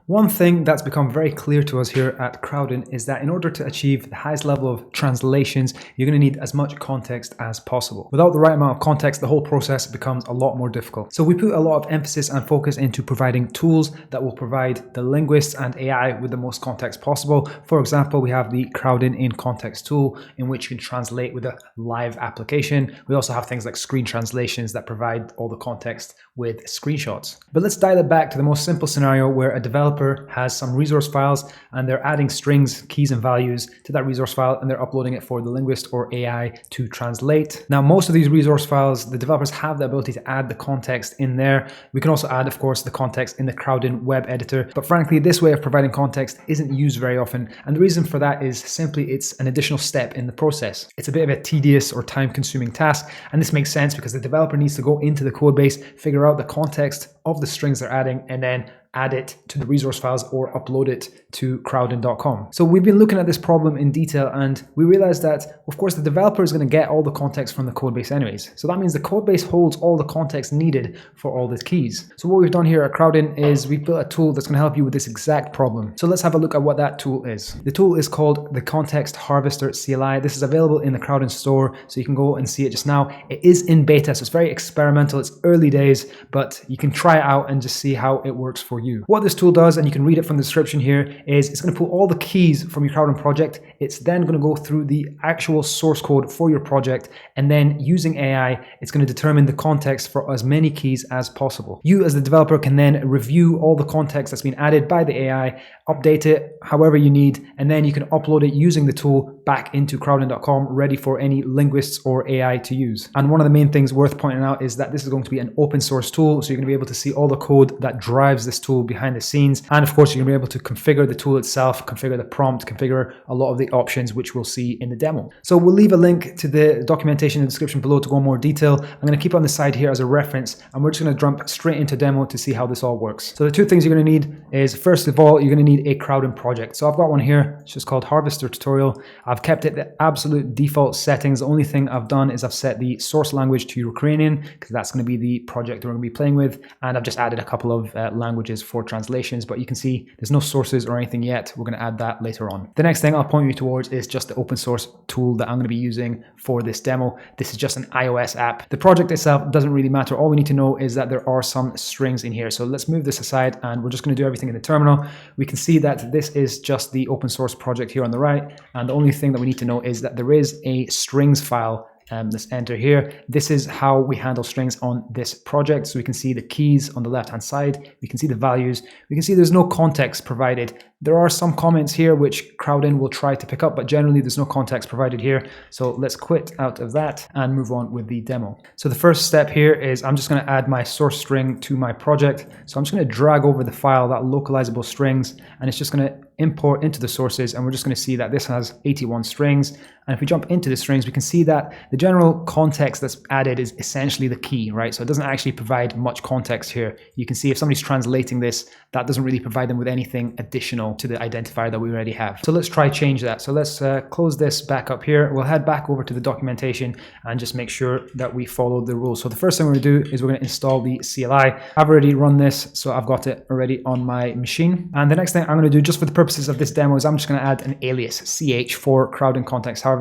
One thing that's become very clear to us here at Crowdin is that in order to achieve the highest level of translations, you're going to need as much context as possible. Without the right amount of context, the whole process becomes a lot more difficult. So we put a lot of emphasis and focus into providing tools that will provide the linguists and AI with the most context possible. For example, we have the Crowdin Context tool in which you can translate with a live application. We also have things like screen translations that provide all the context with screenshots. But let's dial it back to the most simple scenario where a developer has some resource files and they're adding strings, keys, and values to that resource file, and they're uploading it for the linguist or AI to translate. Now, most of these resource files, the developers have the ability to add the context in there. We can also add, of course, the context in the Crowdin web editor. But frankly, this way of providing context isn't used very often. And the reason for that is simply it's an additional step in the process. It's a bit of a tedious or time-consuming task. And this makes sense because the developer needs to go into the code base, figure out the context of the strings they're adding, and then add it to the resource files or upload it to crowdin.com. So we've been looking at this problem in detail, and we realized that, of course, the developer is going to get all the context from the codebase anyways. So that means the codebase holds all the context needed for all the keys. So what we've done here at Crowdin is we built a tool that's going to help you with this exact problem. So let's have a look at what that tool is. The tool is called the Context Harvester CLI. This is available in the Crowdin store, so you can go and see it just now. It is in beta, so it's very experimental. It's early days, but you can try it out and just see how it works for you. What this tool does, and you can read it from the description here, is it's going to pull all the keys from your Crowdin project. It's then going to go through the actual source code for your project, and then using AI, it's going to determine the context for as many keys as possible. You as the developer can then review all the context that's been added by the AI, update it however you need, and then you can upload it using the tool back into crowdin.com, ready for any linguists or AI to use. And one of the main things worth pointing out is that this is going to be an open source tool, so you're going to be able to see all the code that drives this tool behind the scenes. And of course, you're going to be able to configure the tool itself, configure the prompt, configure a lot of the options which we'll see in the demo. So we'll leave a link to the documentation in the description below to go in more detail. I'm going to keep it on the side here as a reference, and we're just going to jump straight into demo to see how this all works. So the two things you're going to need is, first of all, you're going to need a Crowdin project. So I've got one here. It's just called Harvester Tutorial. I've kept it the absolute default settings. The only thing I've done is I've set the source language to Ukrainian because that's going to be the project we're going to be playing with. And I've just added a couple of languages for translations, but you can see there's no sources or anything yet. We're going to add that later on. The next thing I'll point you towards is just the open source tool that I'm going to be using for this demo. This is just an iOS app. The project itself doesn't really matter. All we need to know is that there are some strings in here. So let's move this aside, and we're just going to do everything in the terminal. We can see that this is just the open source project here on the right. And the only thing that we need to know is that there is a strings file. Let's enter here. This is how we handle strings on this project. So we can see the keys on the left hand side. We can see the values. We can see there's no context provided. There are some comments here which Crowdin will try to pick up, but generally there's no context provided here. So let's quit out of that and move on with the demo. So the first step here is I'm just going to add my source string to my project. So I'm just going to drag over the file, that localizable strings, and it's just going to import into the sources, and we're just going to see that this has 81 strings. And if we jump into the strings, we can see that the general context that's added is essentially the key, right? So it doesn't actually provide much context here. You can see if somebody's translating this, that doesn't really provide them with anything additional to the identifier that we already have. So let's try change that. So let's close this back up here. We'll head back over to the documentation and just make sure that we follow the rules. So the first thing we're going to do is we're going to install the CLI. I've already run this, so I've got it already on my machine. And the next thing I'm going to do, just for the purposes of this demo, is I'm just going to add an alias, CH, for Crowdin Context Harvester.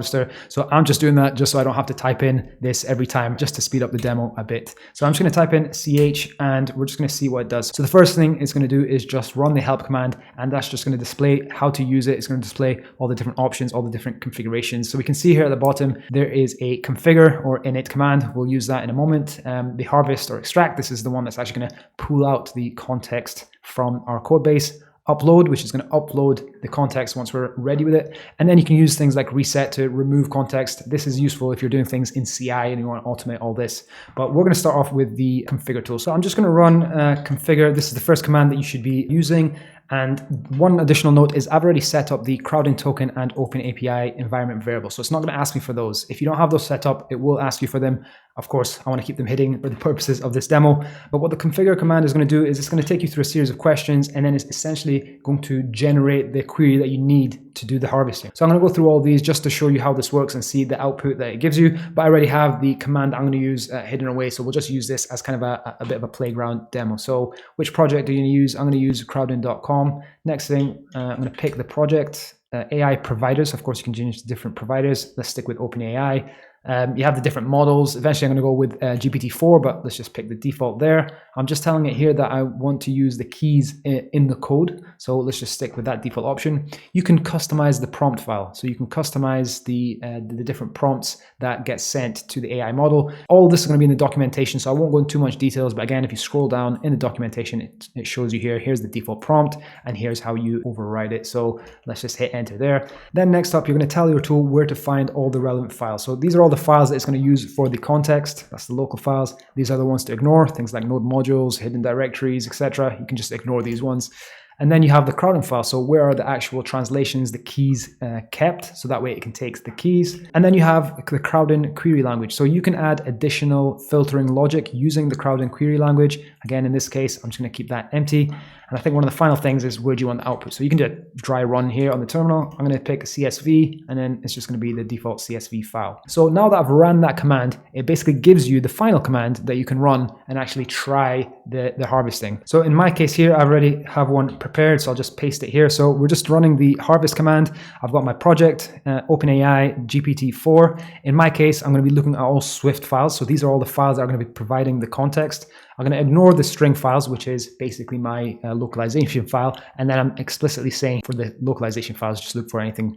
So I'm just doing that just so I don't have to type in this every time, just to speed up the demo a bit. So I'm just going to type in CH, and we're just going to see what it does. So the first thing it's going to do is just run the help command, and that's just going to display how to use it. It's going to display all the different options, all the different configurations. So we can see here at the bottom, there is a configure or init command. We'll use that in a moment. The harvest or extract, this is the one that's actually going to pull out the context from our code base. Upload, which is going to upload the context once we're ready with it. And then you can use things like reset to remove context. This is useful if you're doing things in CI and you want to automate all this. But we're going to start off with the configure tool. So I'm just going to run configure. This is the first command that you should be using. And one additional note is I've already set up the Crowdin token and Open API environment variable. So it's not going to ask me for those. If you don't have those set up, it will ask you for them. Of course, I want to keep them hidden for the purposes of this demo. But what the configure command is going to do is it's going to take you through a series of questions, and then it's essentially going to generate the query that you need to do the harvesting. So I'm going to go through all these just to show you how this works and see the output that it gives you. But I already have the command I'm going to use hidden away. So we'll just use this as kind of a bit of a playground demo. So which project are you going to use? I'm going to use crowdin.com. Next thing, I'm going to pick the project. AI providers, of course, you can change to different providers. Let's stick with OpenAI. You have the different models. Eventually, I'm going to go with GPT-4, but let's just pick the default there. I'm just telling it here that I want to use the keys in the code. So let's just stick with that default option. You can customize the prompt file. So you can customize the different prompts that get sent to the AI model. All this is going to be in the documentation, so I won't go into too much details. But again, if you scroll down in the documentation, it shows you here. Here's the default prompt, and here's how you override it. So let's just hit enter there. Then next up, you're going to tell your tool where to find all the relevant files. So these are all the files that it's going to use for the context. That's the local files. These are the ones to ignore, things like node modules, hidden directories, etc. You can just ignore these ones. And then you have the Crowdin file. So where are the actual translations, the keys kept? So that way it can take the keys. And then you have the Crowdin query language. So you can add additional filtering logic using the Crowdin query language. Again, in this case, I'm just going to keep that empty. And I think one of the final things is where do you want the output? So you can do a dry run here on the terminal. I'm going to pick a CSV, and then it's just going to be the default CSV file. So now that I've ran that command, it basically gives you the final command that you can run and actually try the harvesting. So in my case here, I already have one prepared, so I'll just paste it here. So we're just running the harvest command. I've got my project, OpenAI GPT-4. In my case, I'm going to be looking at all Swift files. So these are all the files that are going to be providing the context. I'm going to ignore the string files, which is basically my localization file. And then I'm explicitly saying for the localization files, just look for anything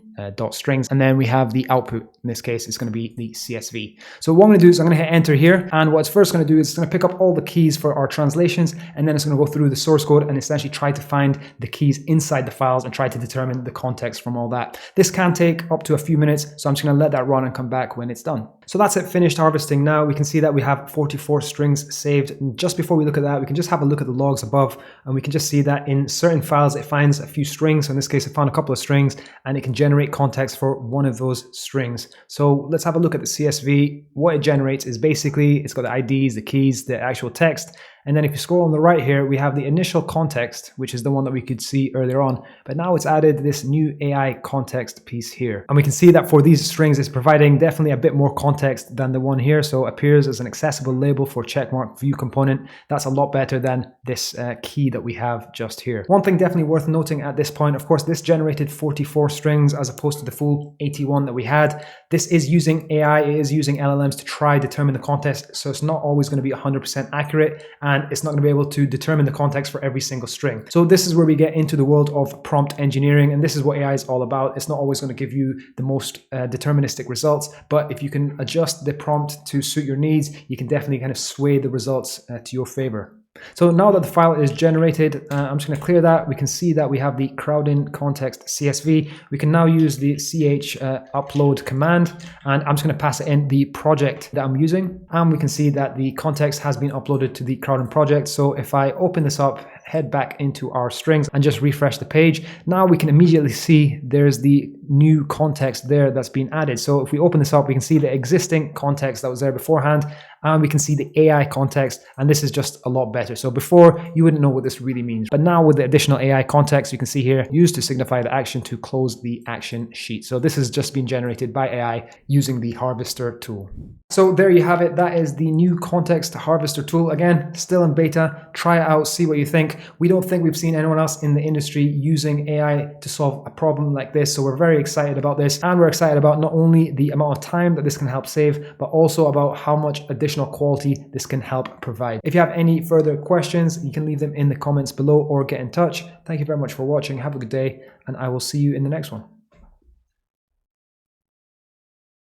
.strings. And then we have the output. In this case, it's going to be the CSV. So what I'm going to do is I'm going to hit enter here. And what it's first going to do is it's going to pick up all the keys for our translations. And then it's going to go through the source code and essentially try to find the keys inside the files and try to determine the context from all that. This can take up to a few minutes. So I'm just going to let that run and come back when it's done. So that's it, finished harvesting. Now we can see that we have 44 strings saved. And just before we look at that, we can just have a look at the logs above, and we can just see that in certain files, it finds a few strings. So in this case, it found a couple of strings, and it can generate context for one of those strings. So let's have a look at the CSV. What it generates is basically, it's got the IDs, the keys, the actual text. And then if you scroll on the right here, we have the initial context, which is the one that we could see earlier on. But now it's added this new AI context piece here. And we can see that for these strings, it's providing definitely a bit more context than the one here. So it appears as an accessible label for checkmark view component. That's a lot better than this key that we have just here. One thing definitely worth noting at this point, of course, this generated 44 strings as opposed to the full 81 that we had. This is using AI, it is using LLMs to try determine the context. So it's not always going to be 100% accurate, and it's not going to be able to determine the context for every single string. So this is where we get into the world of prompt engineering, and this is what AI is all about. It's not always going to give you the most deterministic results, but if you can adjust the prompt to suit your needs, you can definitely kind of sway the results to your favor. So now that the file is generated, I'm just going to clear that. We can see that we have the Crowdin Context CSV. We can now use the ch upload command, and I'm just going to pass it in the project that I'm using. And we can see that the context has been uploaded to the Crowdin project. So if I open this up, head back into our strings and just refresh the page, now we can immediately see there's the new context there that's been added. So if we open this up, we can see the existing context that was there beforehand, and we can see the AI context, and this is just a lot better. So before, you wouldn't know what this really means, but now with the additional AI context, you can see here, used to signify the action to close the action sheet. So this has just been generated by AI using the Harvester tool. So there you have it. That is the new Context Harvester tool. Again, still in beta. Try it out, see what you think. We don't think we've seen anyone else in the industry using AI to solve a problem like this. So we're very excited about this, and we're excited about not only the amount of time that this can help save, but also about how much additional quality this can help provide. If you have any further questions, you can leave them in the comments below or get in touch. Thank you very much for watching. Have a good day, and I will see you in the next one.